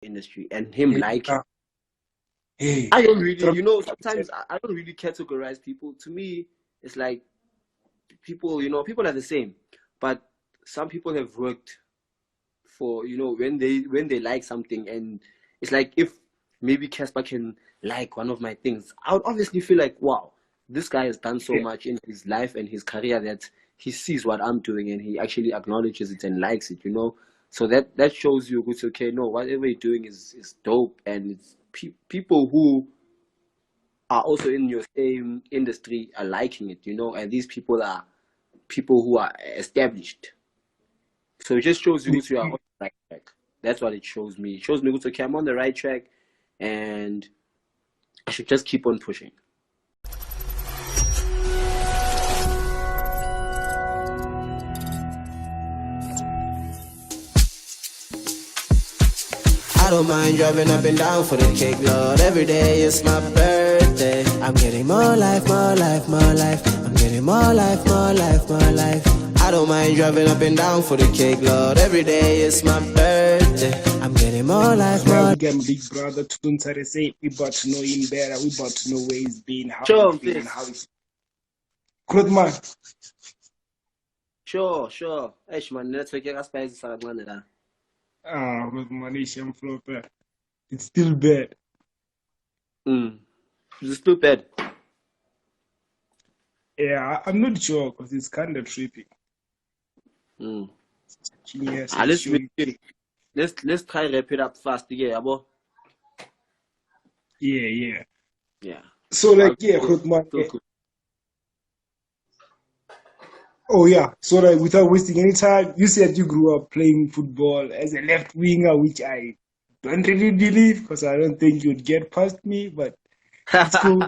industry and him like it. Hey, I don't really, sometimes I don't really categorize people. To me, it's like people, people are the same, but some people have worked for, when they like something, and it's like if maybe Casper can like one of my things, I would obviously feel like, wow, this guy has done so much in his life and his career that he sees what I'm doing and he actually acknowledges it and likes it, So that shows you, it's okay, no, whatever you're doing is dope, and it's people who are also in your same industry are liking it, and these people are people who are established. So it just shows you you are on the right track. That's what it shows me. It shows me, okay, I'm on the right track, and I should just keep on pushing. I don't mind driving up and down for the cake, Lord. Every day is my birthday. I'm getting more life, more life, more life. I'm getting more life, more life, more life. I don't mind driving up and down for the cake, Lord. Every day is my birthday. I'm getting more life, more. Again, big brother Tunez RSA. We about to know him better. We about to know where he's been, how Sure, he's been, and how he's. Good man. Sure. Eish man, network yakaSpice sakancane la. Good man, it's still bad. It's still bad. Yeah, I'm not sure because it's kind of trippy. Let's try wrap it up fast, yeah, abo. Yeah. Yeah. So like, good man. Oh yeah, so like without wasting any time, you said you grew up playing football as a left winger, which I don't really believe because I don't think you'd get past me, but it's cool.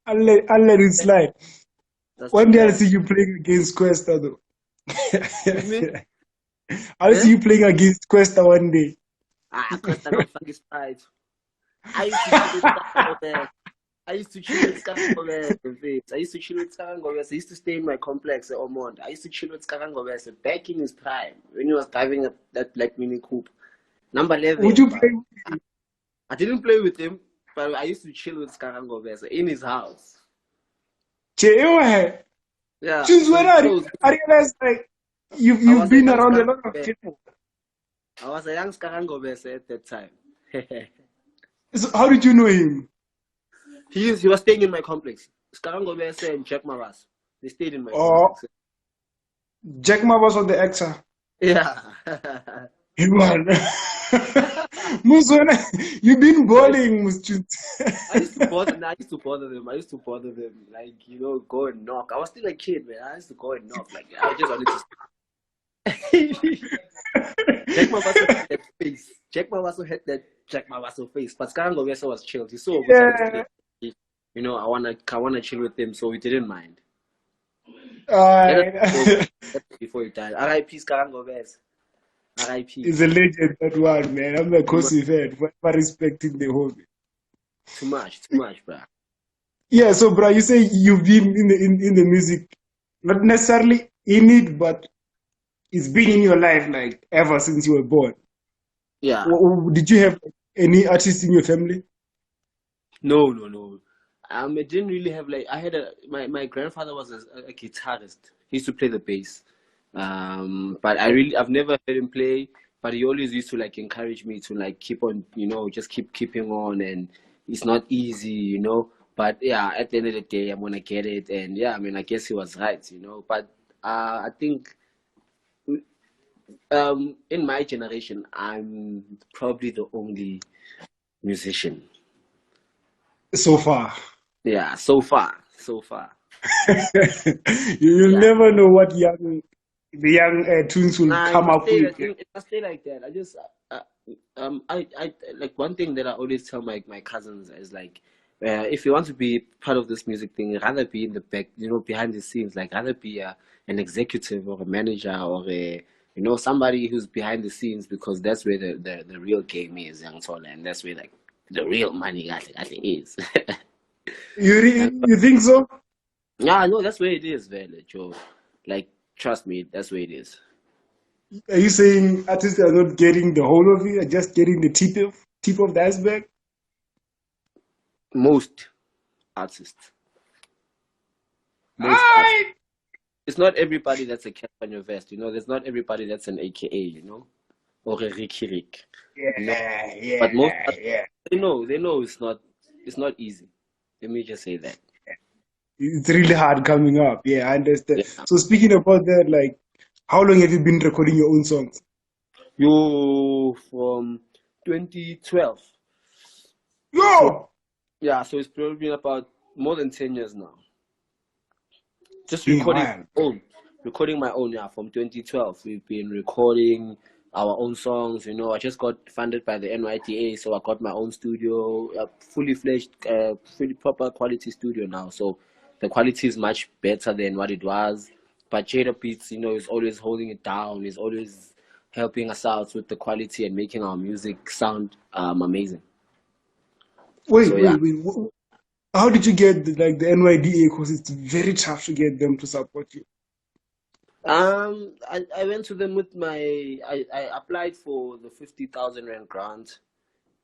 I'll let it slide. One day I'll see you playing against Cuesta though. I'll see you playing against Cuesta one day. Cuesta not fucking pride. I used to chill with Skangobese. I used to stay in my complex at Ormond. I used to chill with Skangobese back in his prime when he was driving that black Mini Coupe. Number 11. Would you play with him? I didn't play with him, but I used to chill with Skangobese in his house. Yeah. Since when I realized like you've been around a lot of people. I was a young Skangobese at that time. So how did you know him? He was staying in my complex. Skangobese and Jack Maras. They stayed in my complex. Jack Maras on the XR. Yeah. You've been balling, I used to bother them. Like, go and knock. I was still a kid, man. I used to go and knock. Like, I just wanted to. Jack Mawaso had that face. Jack Mawaso had that Jack Mawaso face. But Skangobese was chilled. He saw yeah. I wanna chill with him, so we didn't mind. Before he died. R.I.P. Skangobese. R.I.P. He's a legend, that one, man. I'm a Kosi fan for respecting the hobby. Too much, bro. Yeah, so bro, you say you've been in the music, not necessarily in it, but it's been in your life like ever since you were born. Yeah. Did you have any artists in your family? No. I didn't really have my grandfather was a guitarist. He used to play the bass. But I've never heard him play, but he always used to encourage me to keep on, just keeping on, and it's not easy, but yeah, at the end of the day, I'm gonna get it. And yeah, I mean, I guess he was right, but I think in my generation, I'm probably the only musician so far. Yeah, so far. You'll never know what the young tunes will come up with. It must stay like that. I just I like one thing that I always tell my cousins is if you want to be part of this music thing, rather be in the back, behind the scenes, rather be an executive or a manager or somebody who's behind the scenes, because that's where the real game is, young Tola, and that's where the real money is. You think so? Yeah, no, that's where it is, Joe. Trust me, that's where it is. Are you saying artists are not getting the whole of it, are just getting the tip of the iceberg? Most artists, most artists. I It's not everybody that's a cat on your vest, you know. There's not everybody that's an AKA, you know, or a Ricky Rick, you know. yeah, But most yeah, artists, yeah. they know it's not easy. Let me just say that. It's really hard coming up. Yeah, I understand. Yeah. So speaking about that, like, how long have you been recording your own songs? You from 2012. So Yo, yeah, so it's probably been about more than 10 years now. it's Just been a while. recording my own. Yeah, from 2012, we've been recording our own songs. You know, I just got funded by the NYTA, so I got my own studio, a fully fledged, fully proper quality studio now. So the quality is much better than what it was. But Jada Beats, you know, is always holding it down. Is always helping us out with the quality and making our music sound amazing. Wait, So yeah. wait, wait. How did you get like the NYDA? Because it's very tough to get them to support you. I went to them with I applied for the 50,000 rand grant,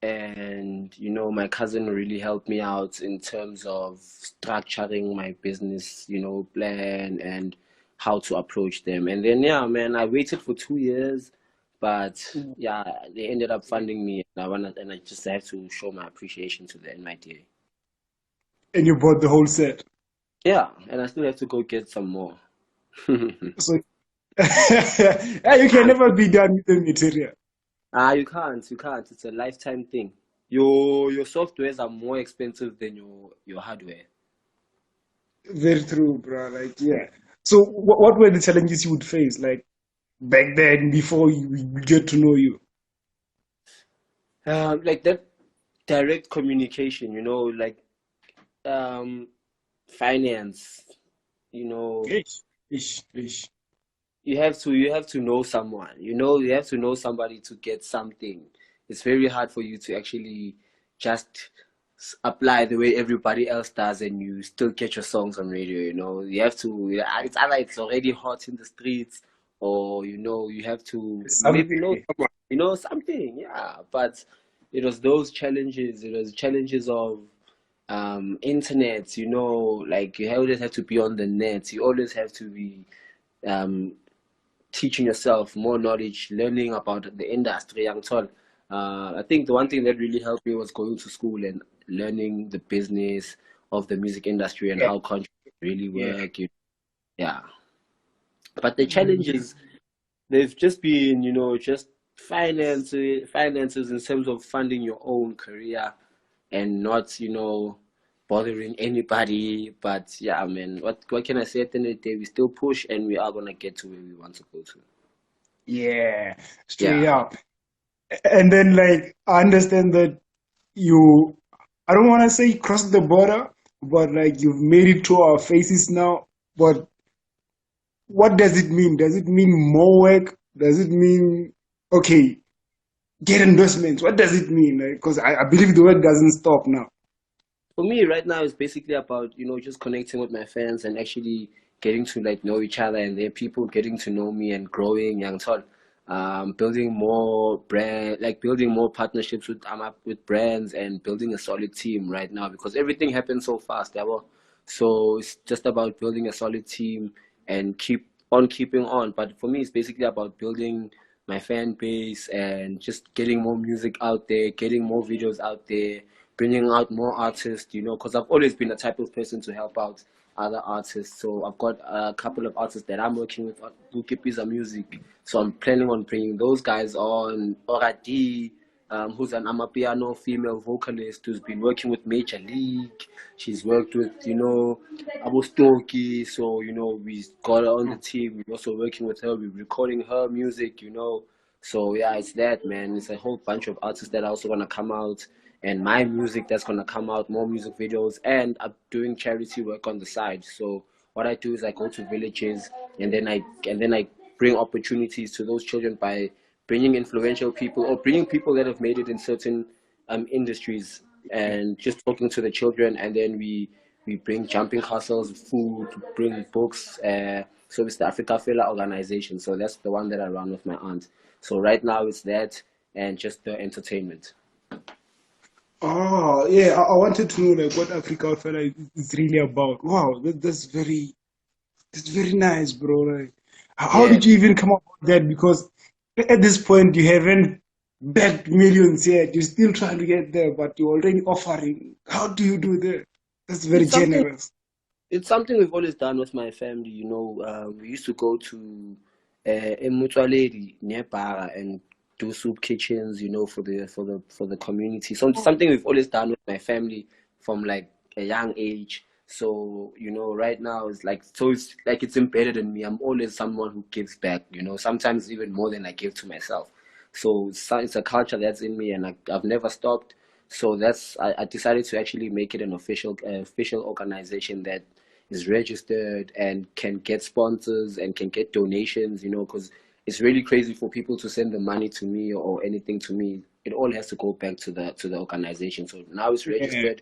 and you know my cousin really helped me out in terms of structuring my business, you know, plan and how to approach them. And then yeah, man, I waited for 2 years, but yeah, they ended up funding me, and I just have to show my appreciation to the NIDA. And you bought the whole set. Yeah, and I still have to go get some more. So yeah, you can never be done with the material. You can't. It's a lifetime thing. Your softwares are more expensive than your hardware. Very true, bro. Like, yeah. So, what were the challenges you would face, like back then, before we get to know you? Like that direct communication, you know, like um, finance. You know, Ish. you have to know someone. You know, you have to know somebody to get something. It's very hard for you to actually just apply the way everybody else does, and you still get your songs on radio. You know, you have to. It's either it's already hot in the streets, or you know, you have to maybe know Something. someone. You know, something. Yeah, but it was those challenges. It was challenges of internet. You know, like you always have to be on the net. You always have to be um teaching yourself more knowledge, learning about the industry. I think the one thing that really helped me was going to school and learning the business of the music industry and Yeah, how contracts really yeah. work. Yeah, but the challenges they've just been, you know, just finances in terms of funding your own career and not, you know, bothering anybody. But yeah, I mean, what can I say? At the end of the day, we still push and we are gonna get to where we want to go to. Yeah, straight Yeah. up. And then, like, I understand that you, I don't want to say crossed the border, but like you've made it to our faces now. But what does it mean? Does it mean more work? Does it mean, okay, get endorsements? What does it mean? Because I believe the work doesn't stop now. For me, right now, it's basically about, you know, just connecting with my fans and actually getting to like know each other, and then people getting to know me and growing young tall. Building more building more partnerships with brands and building a solid team right now because everything happens so fast, yeah, well. So it's just about building a solid team and keeping on. But for me, it's basically about building my fan base and just getting more music out there, getting more videos out there, bringing out more artists, you know, because I've always been the type of person to help out other artists. So I've got a couple of artists that I'm working with who keep Pizza Music. So I'm planning on bringing those guys on. Oradi, who's an Amapiano female vocalist who's been working with Major League. She's worked with, you know, Abu Stoki. So, you know, we got her on the team. We're also working with her. We're recording her music, you know. So yeah, it's that, man. It's a whole bunch of artists that are also gonna come out, and my music that's gonna come out, more music videos, and I'm doing charity work on the side. So what I do is I go to villages, and then I bring opportunities to those children by bringing influential people or bringing people that have made it in certain industries, and just talking to the children, and then we bring jumping castles, food, bring books, So it's the Africa Fela organization. So that's the one that I run with my aunt. So right now it's that and just the entertainment. Oh, yeah, I wanted to know like what Africa Fella is really about. Wow, that's very nice, bro. Like, how Yeah. did you even come up with that? Because at this point you haven't bagged millions yet. You're still trying to get there, but you're already offering. How do you do that? That's very It's something generous. it's something we've always done with my family. We used to go to Emutualedi near Para and do soup kitchens, for the community. So it's something we've always done with my family from like a young age. So, right now it's embedded in me. I'm always someone who gives back, sometimes even more than I give to myself. So it's a culture that's in me, and I've never stopped. So I decided to actually make it an official organization that is registered and can get sponsors and can get donations, because it's really crazy for people to send the money to me or anything to me. It all has to go back to the organization. So now it's Yeah. registered.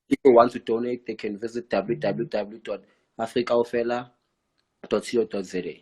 People want to donate, they can visit www.africaofela.co.za.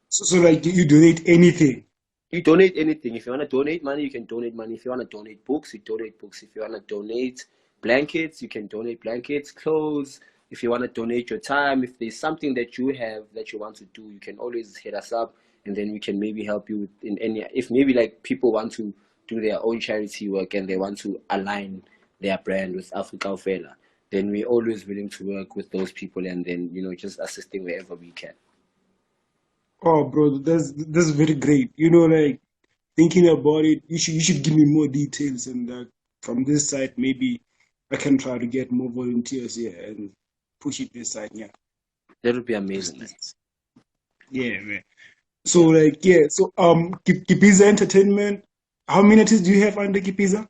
So like you donate anything. You donate anything. If you want to donate money, you can donate money. If you want to donate books, you donate books. If you want to donate blankets, you can donate blankets, clothes. If you want to donate your time, if there's something that you have that you want to do, you can always hit us up, and then we can maybe help you in any. If maybe like people want to do their own charity work and they want to align their brand with Africa Ofela, then we're always willing to work with those people, and then just assisting wherever we can. Oh, bro, that's very great. Like thinking about it, you should give me more details, and from this side, maybe I can try to get more volunteers here and push it this side. Yeah, That would be those amazing, man. things. Yeah, man. So Yeah. like, yeah. So Kipiza Entertainment. How many artists do you have under Kipiza?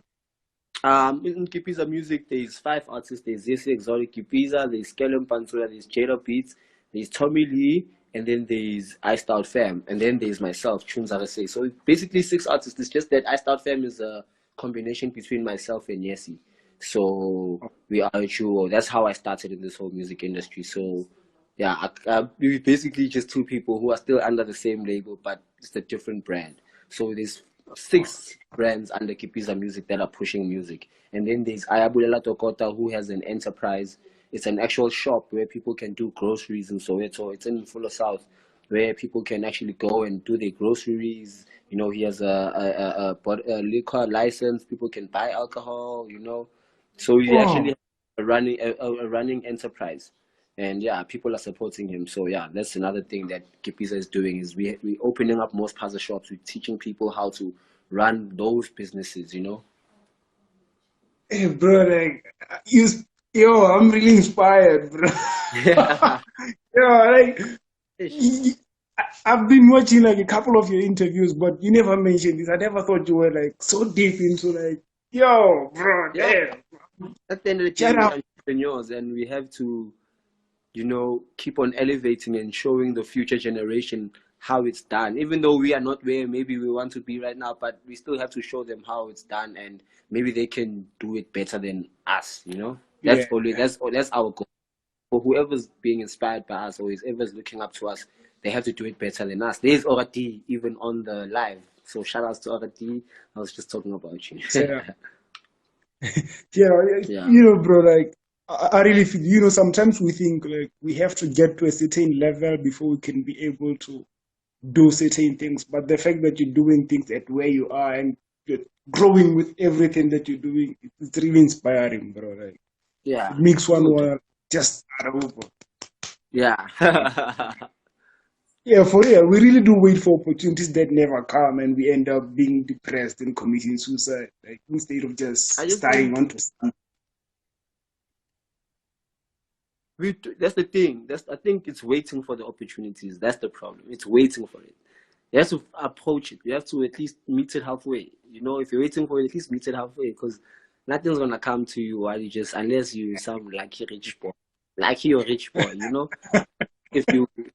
In Kipiza music, there's 5 artists. There's Zesi Exotic Kipiza, there's Kellum Pansula, there's Jada Beats, there's Tommy Lee, and then there's Iced Out Fam, and then there's myself, Tunez RSA. So basically 6 artists. It's just that Iced Out Fam is a combination between myself and Yesi. So we are a duo. That's how I started in this whole music industry. So yeah, we're basically just two people who are still under the same label, but it's a different brand. So there's 6 brands under Kipiza Music that are pushing music. And then there's Ayabulela Tokota, who has an enterprise. It's an actual shop where people can do groceries and so it's in Fuller South, where people can actually go and do their groceries. He has a liquor license. People can buy alcohol. So he actually Oh, has a running enterprise, and yeah, people are supporting him. So yeah, that's another thing that Kipiza is doing is we opening up more spaza shops. We're teaching people how to run those businesses. hey, bro, like you, yo, I'm really inspired, bro. Yeah. Yo, like Ish. I've been watching like a couple of your interviews, but you never mentioned this. I never thought you were like so deep into like, yo, bro, Yeah. damn. At the end of the day, Shout we're out. entrepreneurs, and we have to keep on elevating and showing the future generation how it's done. Even though we are not where maybe we want to be right now, but we still have to show them how it's done, and maybe they can do it better than us. Yeah, That's our goal. For whoever's being inspired by us or whoever's looking up to us, they have to do it better than us. There's already even on the live. So shout outs to already. I was just talking about you. yeah, yeah, Yeah. bro, like I really feel, sometimes we think like we have to get to a certain level before we can be able to do certain things. But the fact that you're doing things at where you are and you're growing with everything that you're doing, it's really inspiring, bro. Like Yeah. it makes one Good. wanna just start over. Yeah. Yeah, for real. We really do wait for opportunities that never come, and we end up being depressed and committing suicide, like instead of I just just starting think onto something. that's the thing. I think it's waiting for the opportunities. That's the problem. It's waiting for it. You have to approach it. You have to at least meet it halfway. If you're waiting for it, at least meet it halfway, because nothing's gonna come to you while unless you some lucky rich boy, lucky or rich boy. If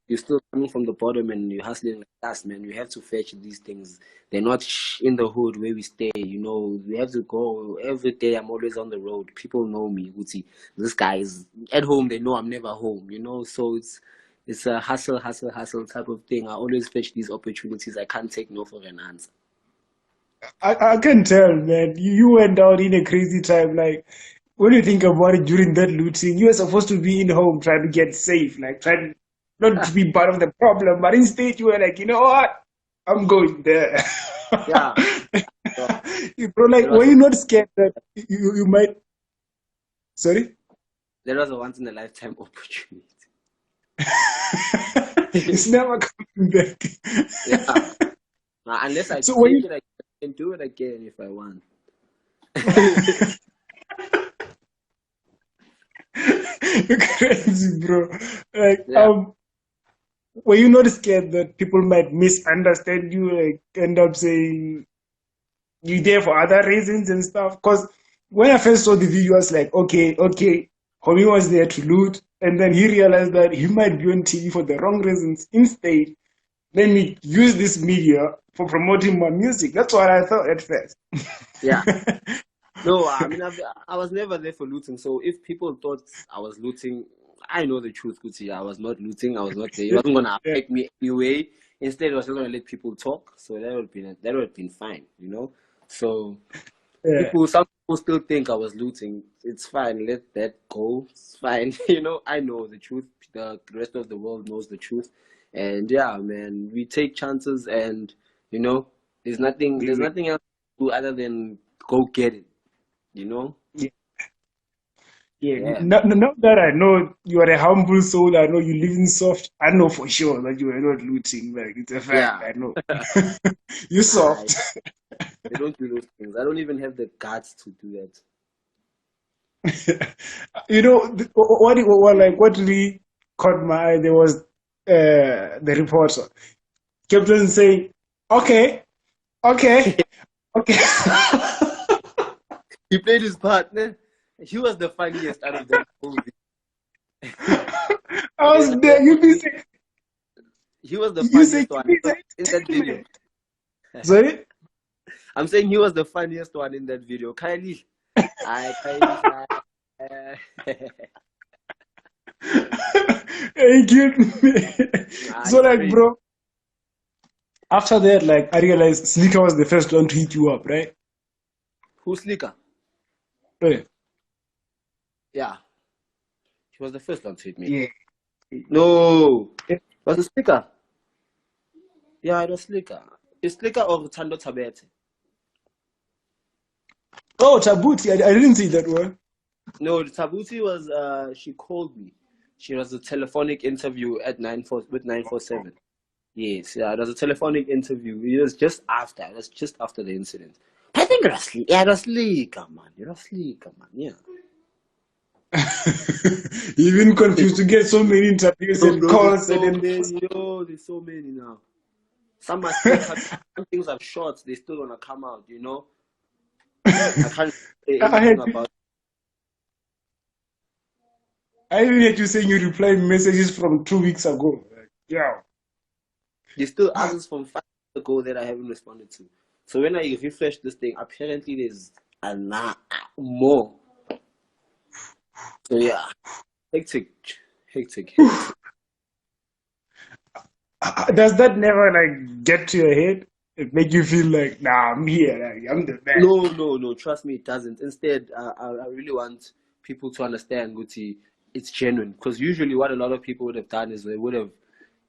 you're still coming from the bottom and you're hustling like us, man, you have to fetch these things. They're not in the hood where we stay. We have to go every day. I'm always on the road. People know me. Uzi, this guy is at home. They know I'm never home. So It's a hustle, hustle, hustle type of thing. I always fetch these opportunities. I can't take no for an answer. I can tell, man. You went out in a crazy time. Like, when you think about it during that looting, you were supposed to be in home trying to get safe, like trying not to be part of the problem, but instead you were like, you know what? I'm going there. Yeah. So, Bro, like, there were was you not scared that you might? Sorry? there was a once in a lifetime opportunity. It's never coming back. Yeah. Unless I So when take you it, I can do it again if I want. you're crazy, bro. Like, Yeah. were you not scared that people might misunderstand you, like end up saying you there for other reasons and stuff? Because when I first saw the video, I was like, okay, homie was there to loot, and then he realized that he might be on TV for the wrong reasons. Instead, let me use this media for promoting my music. That's what I thought at first. Yeah. No, I mean, I was never there for looting. So if people thought I was looting, I know the truth, Kuti. I was not looting. I was not there. It wasn't going to Yeah, affect me anyway. Instead, I was just going to let people talk. So that would have been fine, you know? So yeah. some people still think I was looting. It's fine. Let that go. It's fine. You know, I know the truth. The rest of the world knows the truth. And yeah, man, we take chances and, you know, there's nothing else to do other than go get it, you know? Yeah. Yeah, Yeah, now, now that I know you are a humble soul, I know you live in soft, I know for sure that you are not looting. Like, it's a fact, yeah. I know. You I soft. They don't do those things. I don't even have the guts to do that. You know, what really caught my eye, there was the reporter kept on saying, okay, okay, okay. He played his part, man. He was the funniest out of the whole video. I was there, you be saying, He was the you say, funniest one give me the in that video. entertainment. Sorry? I'm saying he was the funniest one in that video. Kylie. Kylie. He killed me. So It's like, crazy. bro, after that, like, I realized Sneaker was the first one to hit you up, right? Who's Slicker? Yeah. Yeah. He was the first one to hit me. Yeah. No. Was it Slicker? Yeah, it was Slicker. It's Slicker or Tando Tabete. Oh, Tabuti, I didn't see that one. No, Tabuti was she called me. She was a telephonic interview at 947. Yes, yeah, it was a telephonic interview. It was just after. It was just after the incident. I think it was yeah, it was Slicker, man. It was Slicker, man. Yeah. You've been confused to get so many interviews No, and bro, calls there's so and then many. Yo, there's so many now. Some are still coming. Some things are short. They still gonna come out. You know. I can't say I anything had about. I even heard you saying you replied messages from 2 weeks ago. Like, yeah. There's still others from 5 years ago that I haven't responded to. So when I refresh this thing, apparently there's a lot more. So yeah, hectic. Does that never like get to your head? It make you feel like, nah, I'm here, like, I'm the best. No. Trust me, it doesn't. Instead, I really want people to understand, Guti, it's genuine. Because usually, what a lot of people would have done is they would have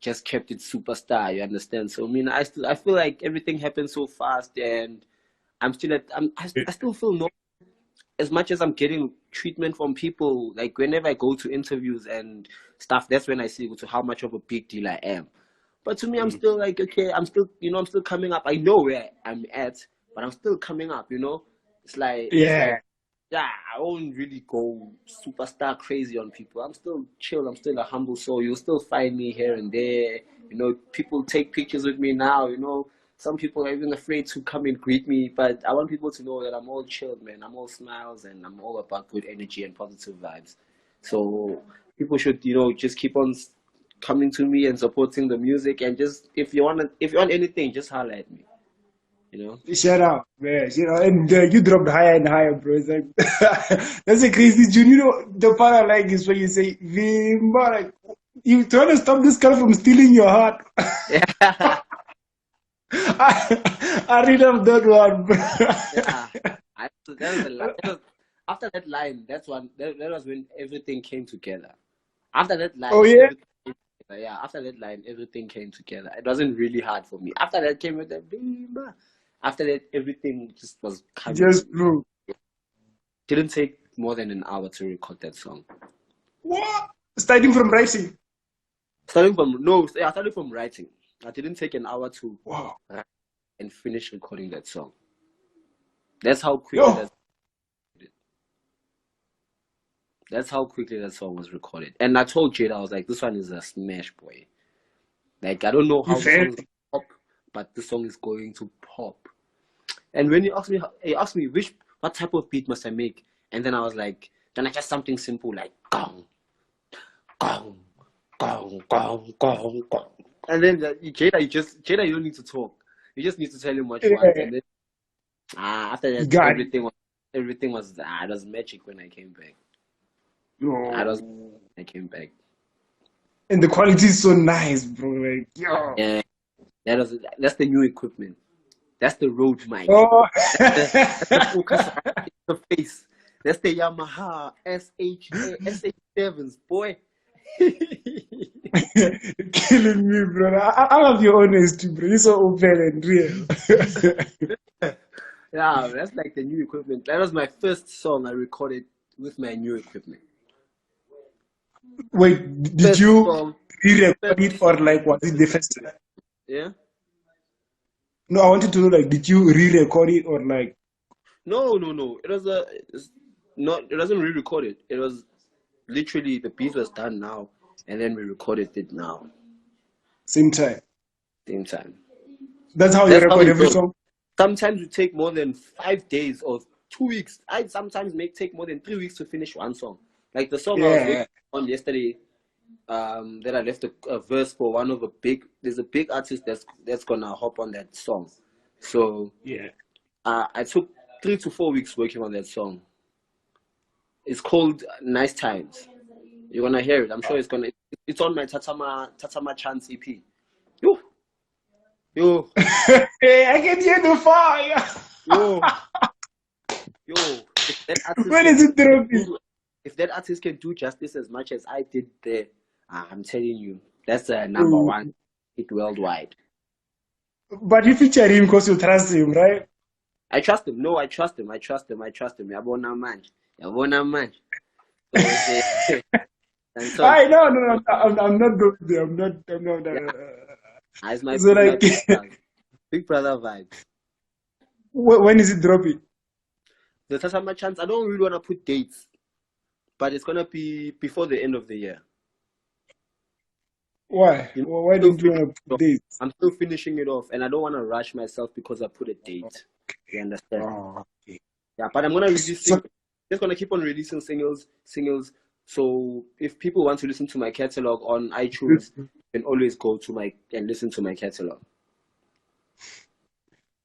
just kept it superstar. You understand? So I mean, I feel like everything happened so fast, and I still feel no. As much as I'm getting treatment from people, like whenever I go to interviews and stuff, that's when I see to how much of a big deal I am. But to me, I'm still like, okay, I'm still coming up. I know where I'm at, but I'm still coming up, you know? It's like, Yeah. yeah, I won't really go superstar crazy on people. I'm still chill. I'm still a humble soul. You'll still find me here and there. You know, people take pictures with me now, you know. Some people are even afraid to come and greet me, but I want people to know that I'm all chilled, man. I'm all smiles and I'm all about good energy and positive vibes. So people should, you know, just keep on coming to me and supporting the music, and just if you want anything, just holler at me. You know. Shout out, man. You know, and you dropped higher and higher, bro. It's like, that's a crazy tune. You know, the part I like is when you say, Vimba, like, You trying to stop this girl from stealing your heart. Yeah. I read up that one, bro. Yeah. That was after that line, that was when everything came together. After that Oh line, yeah. everything came together. Yeah, after that line, everything came together. It wasn't really hard for me. After that came with the Bima. After that, everything just was coming. Just flew. Didn't take more than an hour to record that song. What? Starting from writing. Starting from writing. I didn't take an hour to Wow. write and finish recording that song. That's how quickly Yo. that's how quickly that song was recorded. And I told Jada, I was like, this one is a smash, boy. Like, I don't know You how the song felt is going to pop, but the song is going to pop. And when he asked me what type of beat must I make, and then I was like, then I just something simple like gong, gong, gong, gong, gong, gong. And then Jada, you don't need to talk. You just need to tell him what you want. And then after you that, got everything was it was magic when I came back. it. I came back. And the quality is so nice, bro. Like, yo. Yeah, that's the new equipment. That's the Rode mic. Oh. That's the focus interface. That's the Yamaha SH7s, boy. Killing me, bro. I love your honesty, bro. You're so open and real. Yeah, that's like the new equipment. That was my first song I recorded with my new equipment. Wait, did First you song. re-record it or like was it the first time? Yeah. No, I wanted to know like, did you re-record it or like? No. It wasn't re-recorded. It was literally the beat was done now, and then we recorded it now. Same time. Same time. That's how you That's how record we every go. song? Sometimes we take more than 5 days or 2 weeks. I sometimes take more than 3 weeks to finish one song. Like the song I was working on yesterday, that I left a verse for one of there's a big artist that's gonna hop on that song. So Yeah. I took 3 to 4 weeks working on that song. It's called Nice Times. You're gonna hear it. I'm sure it's on my Tatama Chance EP. Yo. Hey, I can hear the fire. Yo. When is it dropping? If that artist can do justice as much as I did there, I'm telling you, that's number one hit worldwide. But you feature him because you trust him, right? I trust him. No, I trust him. Yabona man. So, I no. I'm not doing there. I'm not. It's my, So it's like, my big brother vibe. when is it dropping? The Tatama Chance, I don't really want to put dates, but it's gonna be before the end of the year. Why? Why don't you want to put dates? I'm still finishing it off, and I don't want to rush myself because I put a date. You understand? Oh, okay. Yeah, but I'm gonna release singles. Just gonna keep on releasing singles. So if people want to listen to my catalog on iTunes, you can always go to and listen to my catalog.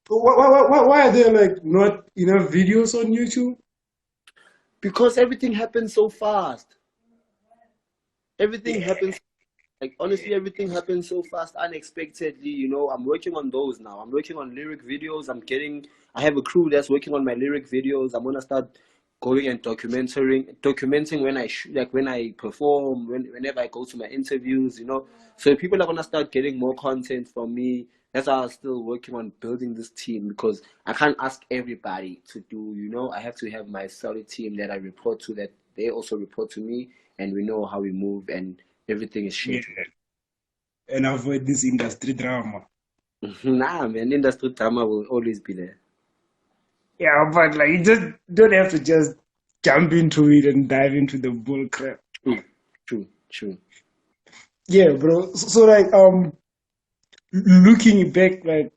Why are there like not enough videos on YouTube? Because everything happens so fast. Everything happens. Like honestly, everything happens so fast, unexpectedly. You know, I'm working on those now. I'm working on lyric videos. I have a crew that's working on my lyric videos. I'm gonna start going and documenting when I perform, whenever I go to my interviews. You know, so people are gonna start getting more content from me. That's why I'm still working on building this team because I can't ask everybody to do. You know, I have to have my solid team that I report to, that they also report to me, and we know how we move and everything is shit. Yeah. And avoid this industry drama. Nah, man, industry drama will always be there. Yeah, but like you just don't have to just jump into it and dive into the bull crap. True. Yeah, bro. So like looking back like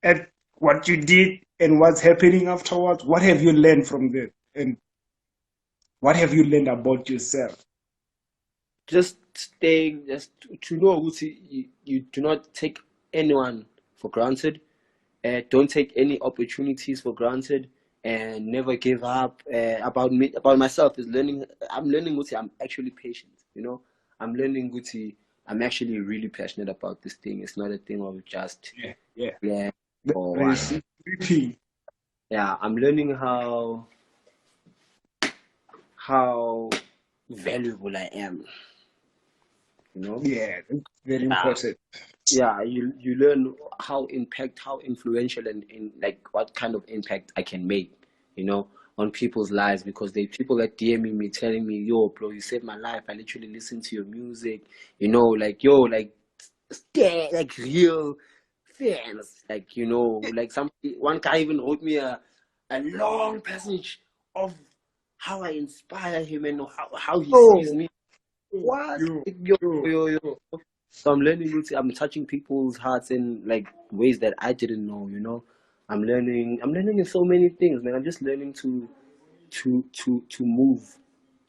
at what you did and what's happening afterwards, what have you learned from that? And what have you learned about yourself? Just to know you do not take anyone for granted. Don't take any opportunities for granted, and never give up. About myself is learning. I'm learning I'm actually patient. You know, I'm learning Gucci. I'm actually really passionate about this thing. It's not a thing of just yeah or what. Yeah, I'm learning how valuable I am. You know? Yeah, that's very important. Yeah, you learn how influential and in like what kind of impact I can make, on people's lives, because they people that DMing me telling me, yo bro, you saved my life. I literally listen to your music, like yo, like yeah, like real fans, like like one guy even wrote me a long passage of how I inspire him and how he sees me. What? Yo. So I'm learning I'm touching people's hearts in like ways that I didn't know. I'm learning in so many things, man. I'm just learning to move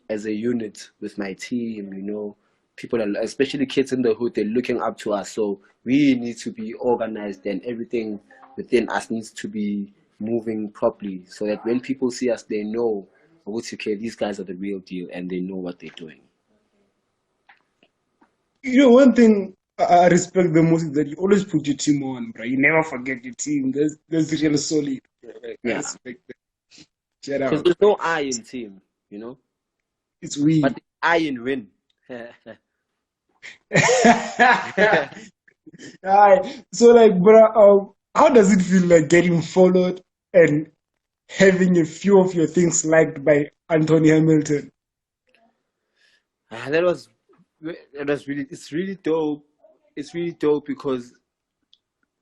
as a unit with my team. People are, especially kids in the hood, they're looking up to us. So we need to be organized, and everything within us needs to be moving properly, so that when people see us, they know, okay, these guys are the real deal and they know what they're doing. One thing I respect the most is that you always put your team on, bro. You never forget your team. That's really solid. I respect that. Shout out. Because there's no I in team, It's we. But the I in win. Alright. So, like, bro, how does it feel like getting followed and having a few of your things liked by Anthony Hamilton? That was really, it's really dope. It's really dope because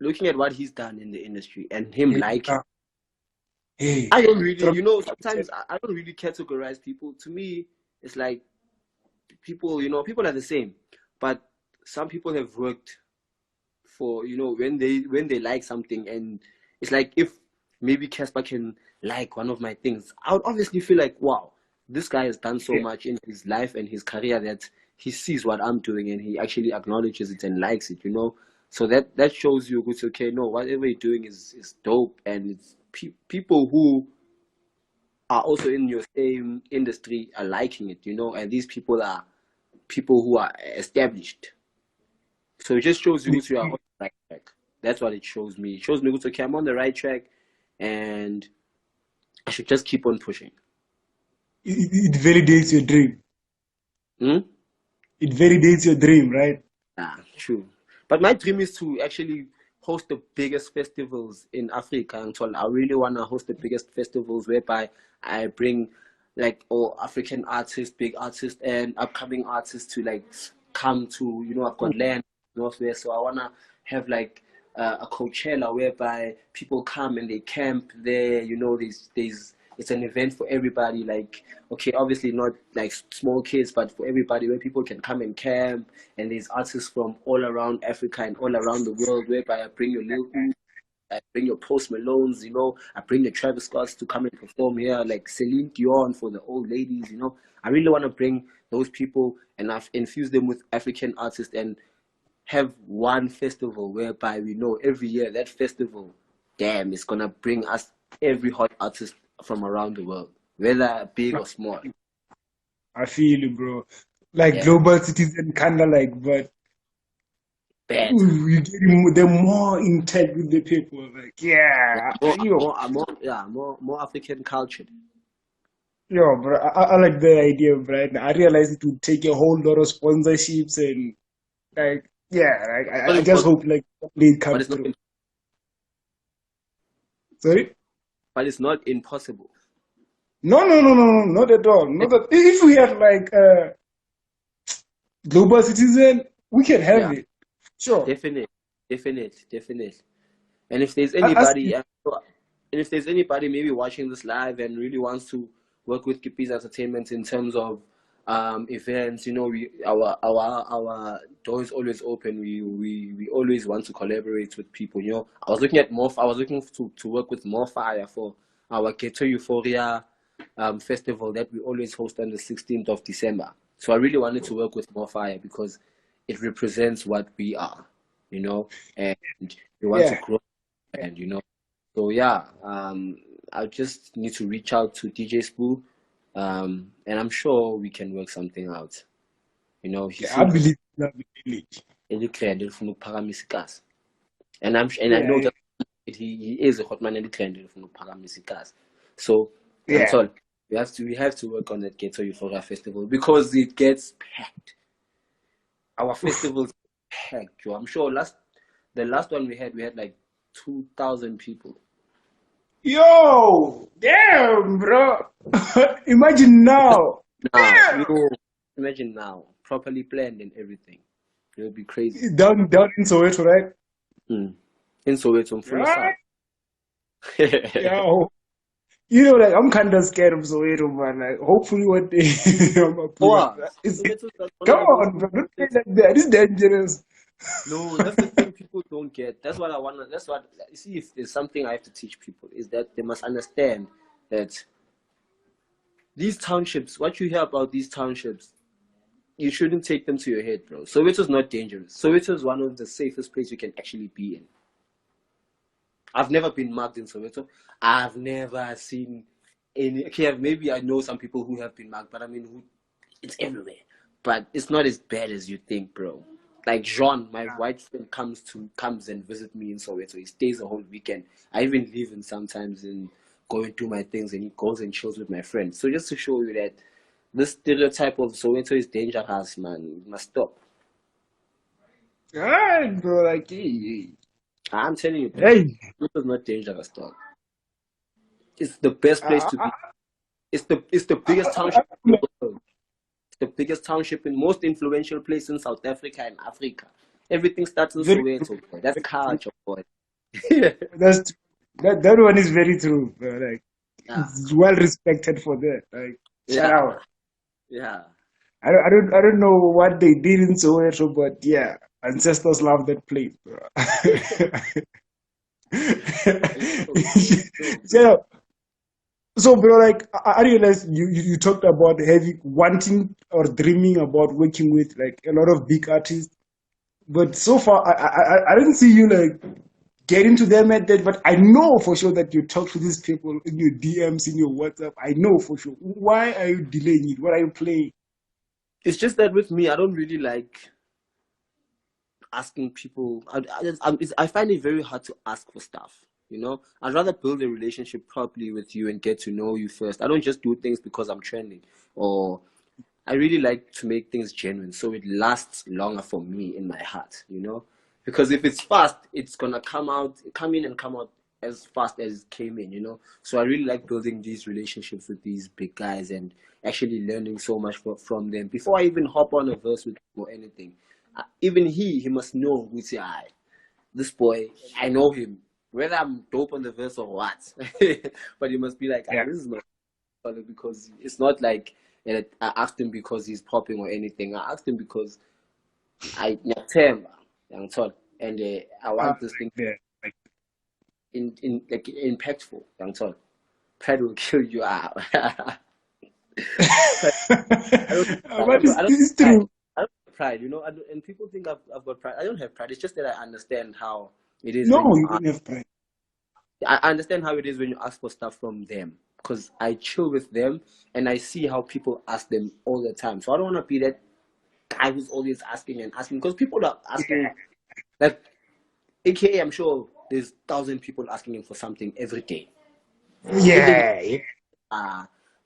looking at what he's done in the industry and him liking. I don't really, sometimes I don't really categorize people. To me, it's like people are the same, but some people have worked for, when they like something, and it's like if maybe Casper can like one of my things, I would obviously feel like, wow, this guy has done so much in his life and his career that he sees what I'm doing and he actually acknowledges it and likes it, So that shows you, okay, no, whatever you're doing is dope, and it's people who are also in your same industry are liking it, and these people are people who are established. So it just shows you are on the right track. That's what it shows me. It shows me, okay, I'm on the right track, and I should just keep on pushing. It validates your dream. It validates your dream, right? True. But my dream is to actually host the biggest festivals in Africa. And so I really want to host the biggest festivals whereby I bring like all African artists, big artists, and upcoming artists to like come to, I've got land Northwest, so I want to have like a Coachella whereby people come and they camp there. It's an event for everybody. Like, okay, obviously not like small kids, but for everybody, where people can come and camp. And there's artists from all around Africa and all around the world, whereby I bring your Lil Uzi, I bring your Post Malones, I bring the Travis Scotts to come and perform here, like Celine Dion for the old ladies, I really want to bring those people and I've infused them with African artists and have one festival whereby we know every year that festival, damn, is going to bring us every hot artist from around the world, whether big or small. I feel you, bro. Like global citizen, kind of like, but you get them more in touch with the people. Like, more African cultured. Yo, bro, I like the idea, bro. I realized it would take a whole lot of sponsorships and like, I just hope like it comes through. Sorry? But it's not impossible. No, not at all. If we had like a global citizen, we can have it. Sure. Definitely. And if there's anybody, maybe watching this live and really wants to work with Kipi's Entertainment in terms of events, our doors always open. We always want to collaborate with people. I was looking to work with More Fire for our Ghetto Euphoria festival that we always host on the 16th of December. So I really wanted to work with More Fire because it represents what we are, and we want to grow, and so I just need to reach out to DJ Spoo, and I'm sure we can work something out. You know, he Yeah, I seems believe in that village. elikrende elifuna ukuphakamisa ikasi. And I know Yeah, that he is a hot man elikrende elifuna ukuphakamisa ikasi. So yeah. told we have to work on that Ghetto Euphoria festival because it gets packed. Our festivals packed, yo. I'm sure the last one we had like 2,000 people. Yo, damn, bro. Imagine now. Now, Damn. imagine now, properly planned and everything. It would be crazy. Down in Soweto, right? In Soweto, full Right? south. Yo. You know, like I'm kind of scared of Soweto, man. Like, hopefully one day I'm a pull up. Oh, Soweto's like one Come of the most on, bro. Don't play like that. It's dangerous. No, that's the thing people don't get. That's what I want to. That's what you see. If there's something I have to teach people is that they must understand that these townships, what you hear about these townships, you shouldn't take them to your head, bro. Soweto's not dangerous. Soweto is one of the safest places you can actually be in. I've never been mugged in Soweto. I've never seen any. Okay, maybe I know some people who have been mugged, but I mean, it's everywhere. But it's not as bad as you think, bro. Like Jean, my white friend comes and visit me in Soweto. He stays a whole weekend. I even leave him sometimes and go and do my things, and he goes and chills with my friends. So just to show you that this stereotype of Soweto is dangerous, man. It must stop. Alright, bro. Like, hey, I'm telling you, bro. hey. This is not dangerous, dog. It's the best place to be. It's the biggest township in the world. It's the biggest township and most influential place in South Africa and Africa. Everything starts in Soweto, boy. That's culture, boy. That's that one is very true, bro. Like, it's well respected for that. Like, shout out. Yeah. I don't know what they did in Soweto, but yeah, ancestors love that place, bro. So, bro, like I realized you talked about wanting or dreaming about working with like a lot of big artists, but so far I didn't see you like get into them at that. But I know for sure that you talk to these people in your DMs, in your WhatsApp. I know for sure. Why are you delaying it? What are you playing? It's just that with me, I don't really like asking people. I find it very hard to ask for stuff. You know, I'd rather build a relationship properly with you and get to know you first. I don't just do things because I'm trending, or I really like to make things genuine so it lasts longer for me in my heart. You know, because if it's fast, it's gonna come in and come out as fast as it came in. You know, so I really like building these relationships with these big guys and actually learning so much from them before I even hop on a verse with them or anything. Even he must know, we say, this boy, I know him, whether I'm dope on the verse or what. But he must be like, this is my brother, because it's not like I asked him because he's popping or anything. I asked him because I and I want this thing in like impactful. Pride will kill you out. It's true. I don't have pride, you know, and people think I've got pride. I don't have pride. It's just that I understand how it is. No, you don't have pride. I understand how it is when you ask for stuff from them, because I chill with them and I see how people ask them all the time. So I don't want to be that guy who's always asking and asking, because people are asking, like, AKA, I'm sure there's 1,000 people asking him for something every day. Yeah.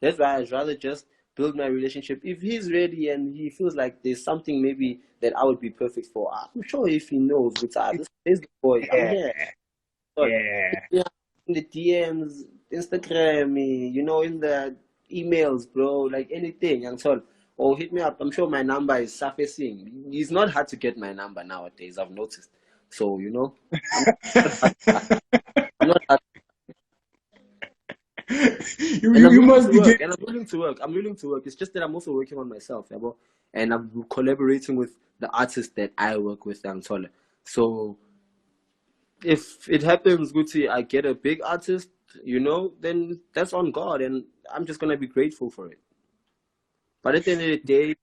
That's why I'd rather just build my relationship. If he's ready and he feels like there's something maybe that I would be perfect for, I'm sure if he knows, this is the boy. I'm here. So, yeah. In the DMs, Instagram, you know, in the emails, bro, like anything. And so, or hit me up. I'm sure my number is surfacing. It's not hard to get my number nowadays, I've noticed. So, you know, I'm not hard. You must be work, and I'm willing to work. I'm willing to work. It's just that I'm also working on myself, and I'm collaborating with the artists that I work with. So if it happens, Gucci, I get a big artist, you know, then that's on God, and I'm just gonna be grateful for it. But at the end of the day,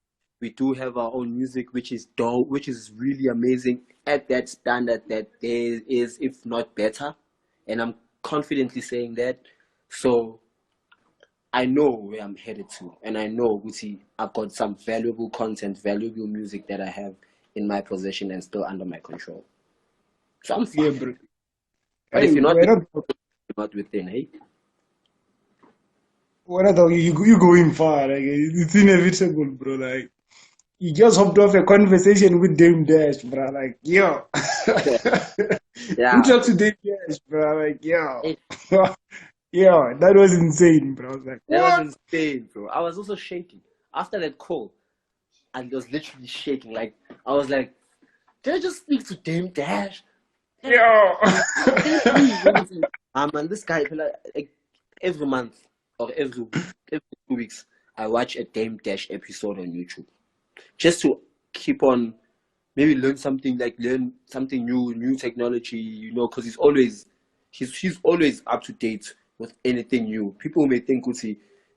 we do have our own music, which is dope, which is really amazing at that standard that there is, if not better, and I'm confidently saying that. So I know where I'm headed to, and I know, Gucci, I've got some valuable content, valuable music that I have in my possession and still under my control. So I'm Yeah, fine. bro. But Hey, if you're not why within, not? you're not within, hey? Why not? You going far? Like it's inevitable, bro. Like you just hopped off a conversation with Dame Dash, bro. Like yo, who Yeah. talks to Dame Dash, bro? Like yo, Hey, yo, that was insane, bro. I was like, that was what? insane, bro. I was also shaking after that call. I was literally shaking. Like I was like, did I just speak to Dame Dash? Yo. Man, this guy like every month or every 2 weeks, I watch a Dame Dash episode on YouTube just to keep on maybe learn something new technology, because he's always up to date with anything new. People may think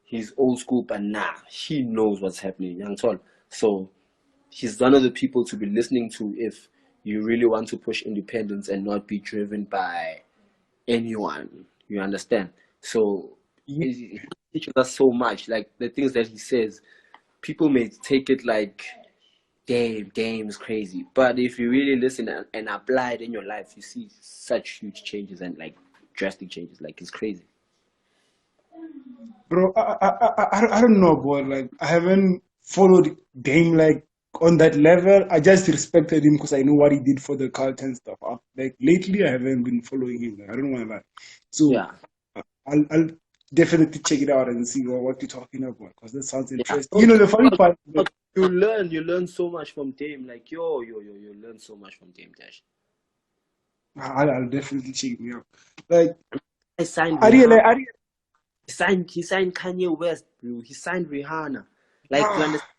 he's old school, but nah, he knows what's happening, young tall. So he's one of the people to be listening to if you really want to push independence and not be driven by anyone. You understand? So he teaches us so much. Like the things that he says, people may take it like, damn, is crazy. But if you really listen and apply it in your life, you see such huge changes and like drastic changes. Like it's crazy. Bro, I don't know, boy. Like, I haven't followed Dame like on that level. I just respected him because I know what he did for the cult and stuff. Like lately, I haven't been following him. Like, I don't want to lie. So Yeah, I'll definitely check it out and see what you're talking about because that sounds yeah. interesting. You know, the funny part, like, You learn so much from Dame. Like you learn so much from Dame Dash. I'll definitely check me out. Like, I signed I really, Rihanna. I really, He signed Kanye West, bro. He signed Rihanna. Like you understand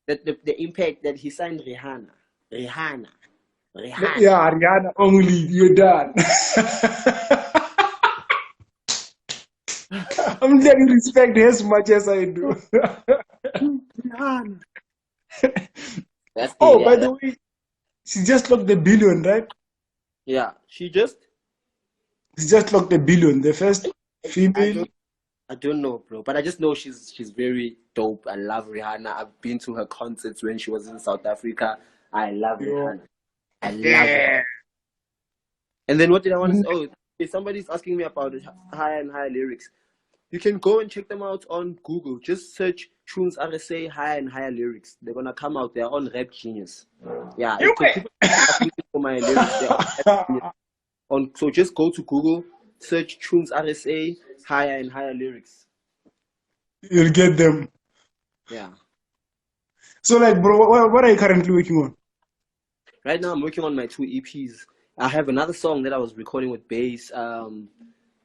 the impact that he signed Rihanna. Rihanna. yeah, Ariana only, you're done. I'm letting respect her as much as I do. Rihanna. That's Oh, by yeah, the way, she just locked the billion, right? yeah. She just She just locked the billion. The first I female. don't I don't know, bro. But I just know she's very dope. I love Rihanna. I've been to her concerts when she was in South Africa. I love Yo, Rihanna. I love her. yeah. And then what did I want to say? Oh, if somebody's asking me about it, higher and higher lyrics. You can go and check them out on Google. Just search Tunez RSA higher and higher lyrics. They're gonna come out. They're on Rap Genius. Yeah, You because people ask me for my lyrics. They're on Rap Genius. So just go to Google, search Tunez RSA higher and higher lyrics. You'll get them. Yeah. So, like, bro, what are you currently working on? Right now I'm working on my 2 EPs. I have another song that I was recording with Boom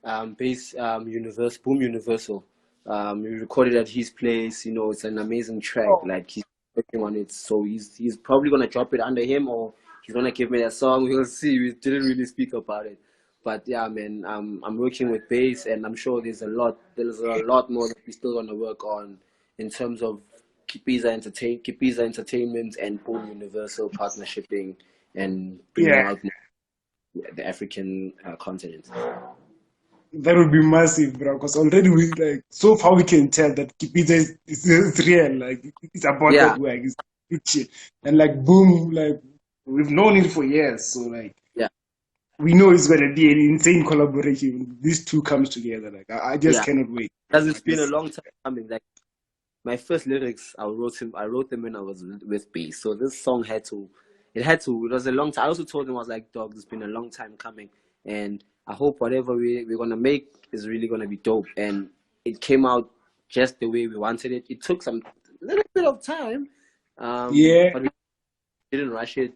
Universal. We recorded at his place. It's an amazing track. Oh, Like he's working on it, so he's probably gonna drop it under him, or he's gonna give me that song. We'll see. We didn't really speak about it, but yeah, man. I'm working with bass, and I'm sure there's a lot more that we're still gonna work on in terms of Kipiza Entertainment and Boom Universal partnershiping and bringing yeah. out more the African continent. That would be massive, bro. Because already like, so far we can tell that Kipita is real. Like, it's about Yeah, that work. It's good shit. And like, boom, like, we've known it for years. So, like, yeah, we know it's going to be an insane collaboration when these two comes together. Like, I just yeah. cannot wait. Because it's I been a just, long time coming. Like my first lyrics, I wrote them when I was with B. So this song it was a long time. I also told him, I was like, dog, it's been a long time coming, and I hope whatever we're gonna make is really gonna be dope. And it came out just the way we wanted it. It took some little bit of time, yeah, but we didn't rush it.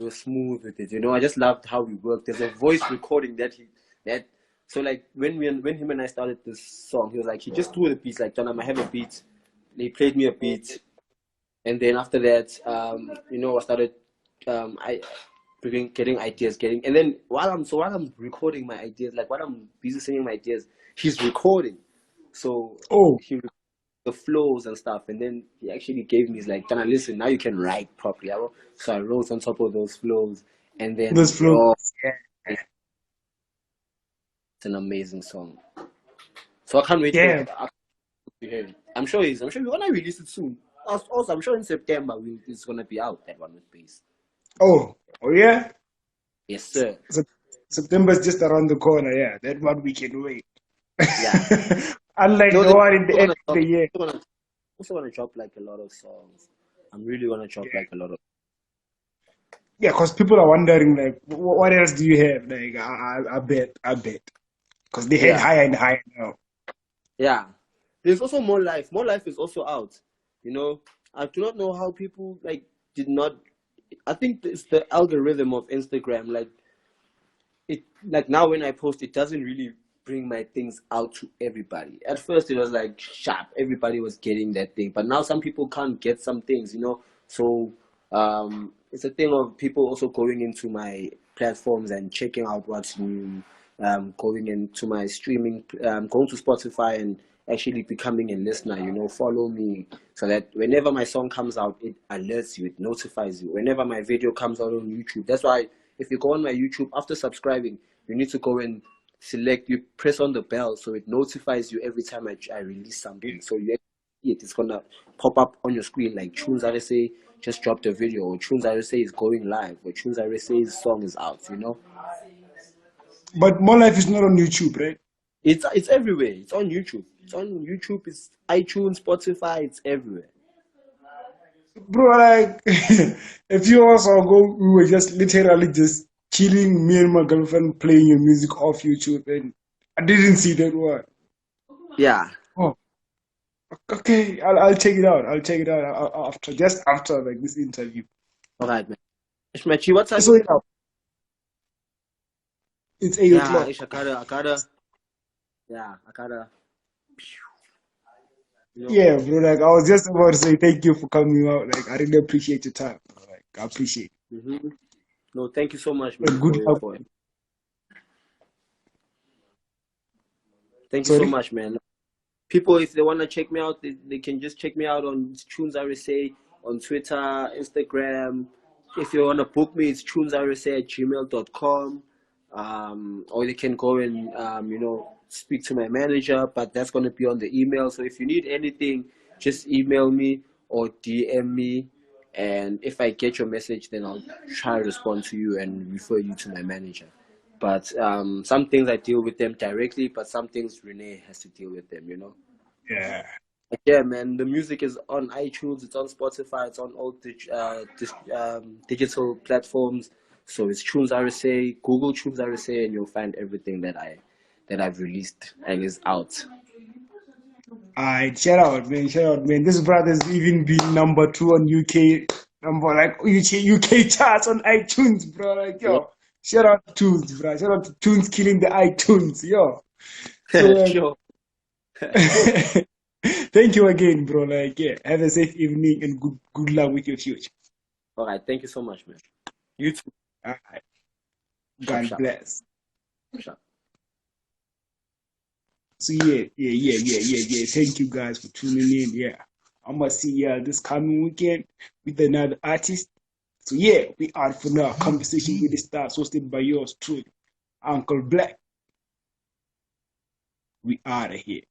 We were smooth with it. I just loved how we worked. There's a voice recording that. So like when him and I started this song, he was like, he just do the beats. Like, John, I have a beat. They played me a beat, and then after that, I started, I getting ideas, and then while I'm recording my ideas, like while I'm busy singing my ideas, he's recording. So oh, he the flows and stuff, and then he actually gave me, he's like, Dana, listen, now you can write properly. So I wrote on top of those flows, and then those flow. it's an amazing song. So I can't wait for Yeah, it. I'm sure we're gonna release it soon. Also, I'm sure in September it's gonna be out, that one with bass. Oh yeah. Yes, sir. September is just around the corner. Yeah, that one we can wait. Yeah. Unlike No, the one in the end of the year. Also gonna drop like a lot of songs. I'm really gonna drop like a lot of. Yeah, because people are wondering like, what else do you have? Like, I bet, because they head higher and higher now. Yeah, there's also More Life. More Life is also out. You know, I do not know how people like did not. I think it's the algorithm of Instagram. Like now when I post, it doesn't really bring my things out to everybody. At first, it was like sharp. Everybody was getting that thing, but now some people can't get some things. You know, so it's a thing of people also going into my platforms and checking out what's new. Going into my streaming, going to Spotify and actually becoming a listener. You know, follow me so that whenever my song comes out, it alerts you, it notifies you. Whenever my video comes out on YouTube, that's why if you go on my YouTube after subscribing, you need to go and you press on the bell so it notifies you every time I release something. So you see it's gonna pop up on your screen like Tunez RSA just dropped a video, or Tunez RSA is going live, or Tunez RSA's song is out. You know. But More Life is not on YouTube, right? It's everywhere. It's on YouTube. It's on YouTube. It's iTunes, Spotify. It's everywhere. Bro, like, a few hours ago, we were just literally just chilling, me and my girlfriend playing your music off YouTube, and I didn't see that one. Yeah. Oh, okay. I'll check it out. I'll check it out after like this interview. All right, man. Ishmachi, what time So is it? yeah, it's 8 o'clock. I gotta. You know, Yeah, bro. Like I was just about to say thank you for coming out. Like I really appreciate your time. Bro. Like I appreciate it. mm-hmm. No, thank you so much, man. And good luck. Thank you so much, man. People, if they want to check me out, they can just check me out on Tunez RSA on Twitter, Instagram. If you want to book me, it's tunezrsa@gmail.com. Or they can go and, speak to my manager, but that's going to be on the email. So if you need anything, just email me or DM me. And if I get your message, then I'll try to respond to you and refer you to my manager. But some things I deal with them directly, but some things Renee has to deal with them, you know? Yeah. But yeah, man, the music is on iTunes, it's on Spotify, it's on all digital platforms. So it's Tunez RSA, Google Tunez RSA, and you'll find everything that I've released and is out. Alright, shout out, man. This brother's even been number 2 on UK charts on iTunes, bro. Like yo. Yeah. Shout out to Tunez, bro. Shout out to Tunez killing the iTunes, yo. So, sure. Thank you again, bro. Like, yeah, have a safe evening and good luck with your future. All right, thank you so much, man. You too. All right. God bless. Sure. So yeah. Thank you guys for tuning in. Yeah, I'm gonna see y'all this coming weekend with another artist. So yeah, we are for now. Conversation with the Stars, hosted by yours truly, Uncle Black. We out of here.